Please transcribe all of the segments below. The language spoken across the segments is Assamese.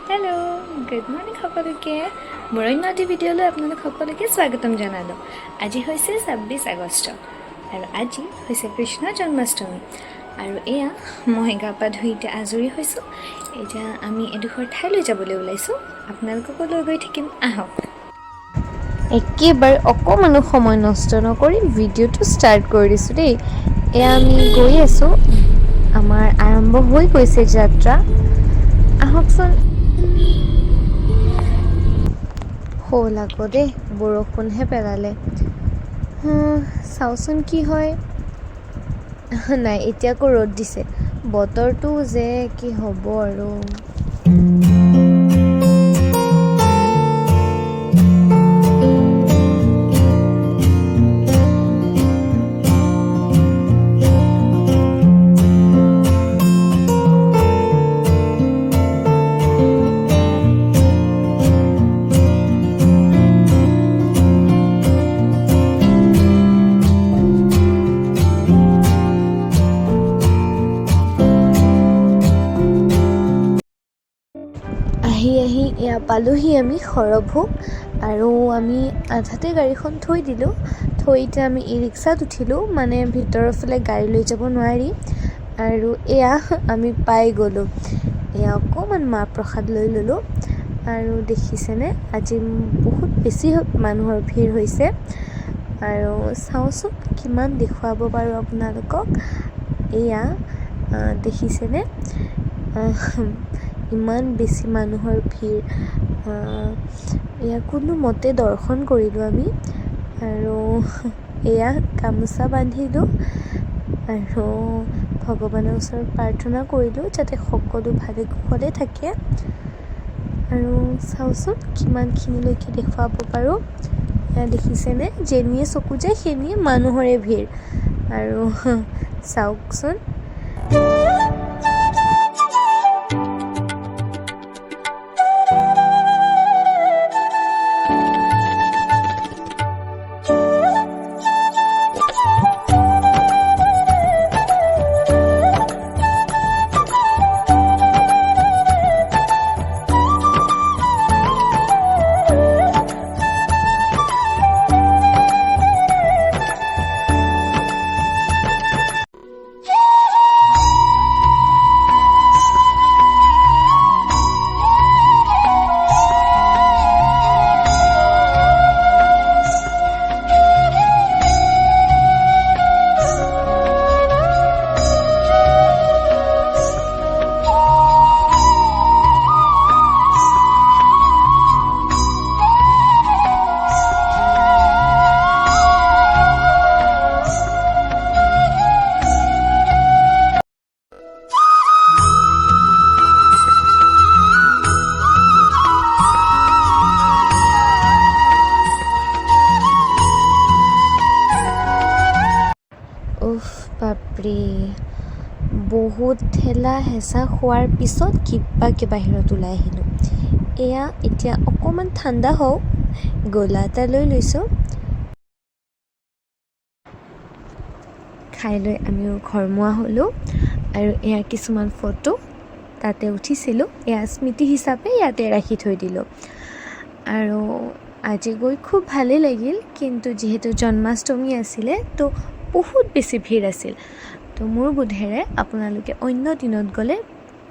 হেল্ল' গুড মৰ্ণিং সকলোকে মোৰ অন্যটি ভিডিঅ'লৈ আপোনালোক সকলোকে স্বাগতম জনালোঁ। আজি হৈছে 26 আগষ্ট আৰু আজি হৈছে কৃষ্ণ জন্মাষ্টমী আৰু এয়া মই গা পা ধুই এতিয়া আজৰি হৈছোঁ। এতিয়া আমি এডোখৰ ঠাইলৈ যাবলৈ ওলাইছোঁ, আপোনালোককো লৈ গৈ থাকিম, আহক। একেবাৰে অকণমানো সময় নষ্ট নকৰি ভিডিঅ'টো ষ্টাৰ্ট কৰি দিছোঁ দেই। এয়া আমি গৈ আছোঁ, আমাৰ আৰম্ভ হৈ গৈছে যাত্ৰা, আহকচোন। হ'ল আকৌ দেই, বৰষুণহে পেলালে। চাওঁচোন কি হয়। নাই, এতিয়া আকৌ ৰ'দ দিছে। বতৰটো যে কি হ'ব আৰু। আহি এয়া পালোহি আমি সৰভোগ, আৰু আমি আধাতে গাড়ীখন থৈ দিলোঁ। থৈ এতিয়া আমি ই ৰিক্সাত উঠিলোঁ, মানে ভিতৰৰ ফালে গাড়ী লৈ যাব নোৱাৰি। আৰু এয়া আমি পাই গ'লোঁ। এয়া অকণমান মাহ প্ৰসাদ লৈ ল'লোঁ। আৰু দেখিছেনে, আজি বহুত বেছি মানুহৰ ভিৰ হৈছে। আৰু চাওঁচোন কিমান দেখুৱাব পাৰোঁ আপোনালোকক। এয়া দেখিছেনে, ইমান বেছি মানুহৰ ভিৰ। এয়া কোনোমতে দৰ্শন কৰিলোঁ আমি, আৰু এয়া গামোচা বান্ধিলোঁ আৰু ভগৱানৰ ওচৰত প্ৰাৰ্থনা কৰিলোঁ যাতে সকলো ভালে কুশলে থাকে। আৰু চাওঁচোন কিমানখিনিলৈকে দেখুৱাব পাৰোঁ। এয়া দেখিছেনে, যেনিয়ে চকু যায় সেইনিয়ে মানুহৰে ভিৰ। আৰু চাওকচোন। বাপৰে, বহুত ঠেলা হেঁচা খোৱাৰ পিছত কিবাকৈ বাহিৰত ওলাই আহিলোঁ। এয়া এতিয়া অকণমান ঠাণ্ডা হওক, গোলা এটা লৈ লৈছোঁ। খাই লৈ আমিও ঘৰমুৱা হ'লোঁ। আৰু এয়া কিছুমান ফটো তাতে উঠিছিলোঁ, এয়া স্মৃতি হিচাপে ইয়াতে ৰাখি থৈ দিলোঁ। আৰু আজি গৈ খুব ভালেই লাগিল, কিন্তু যিহেতু জন্মাষ্টমী আছিলে তো বহুত বেছি ভিৰ আছিল। তো মোৰ বোধেৰে আপোনালোকে অন্য দিনত গ'লে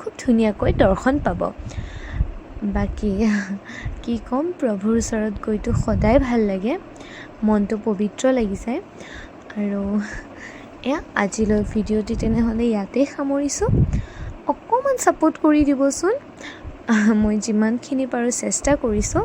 খুব ধুনীয়াকৈ দৰ্শন পাব। বাকী কি ক'ম, প্ৰভুৰ ওচৰত গৈতো সদায় ভাল লাগে, মনটো পবিত্ৰ লাগি যায়। আৰু এয়া আজিলৈ ভিডিঅ'টি তেনেহ'লে ইয়াতেই সামৰিছোঁ। অকণমান ছাপোৰ্ট কৰি দিবচোন, মই যিমানখিনি পাৰোঁ চেষ্টা কৰিছোঁ।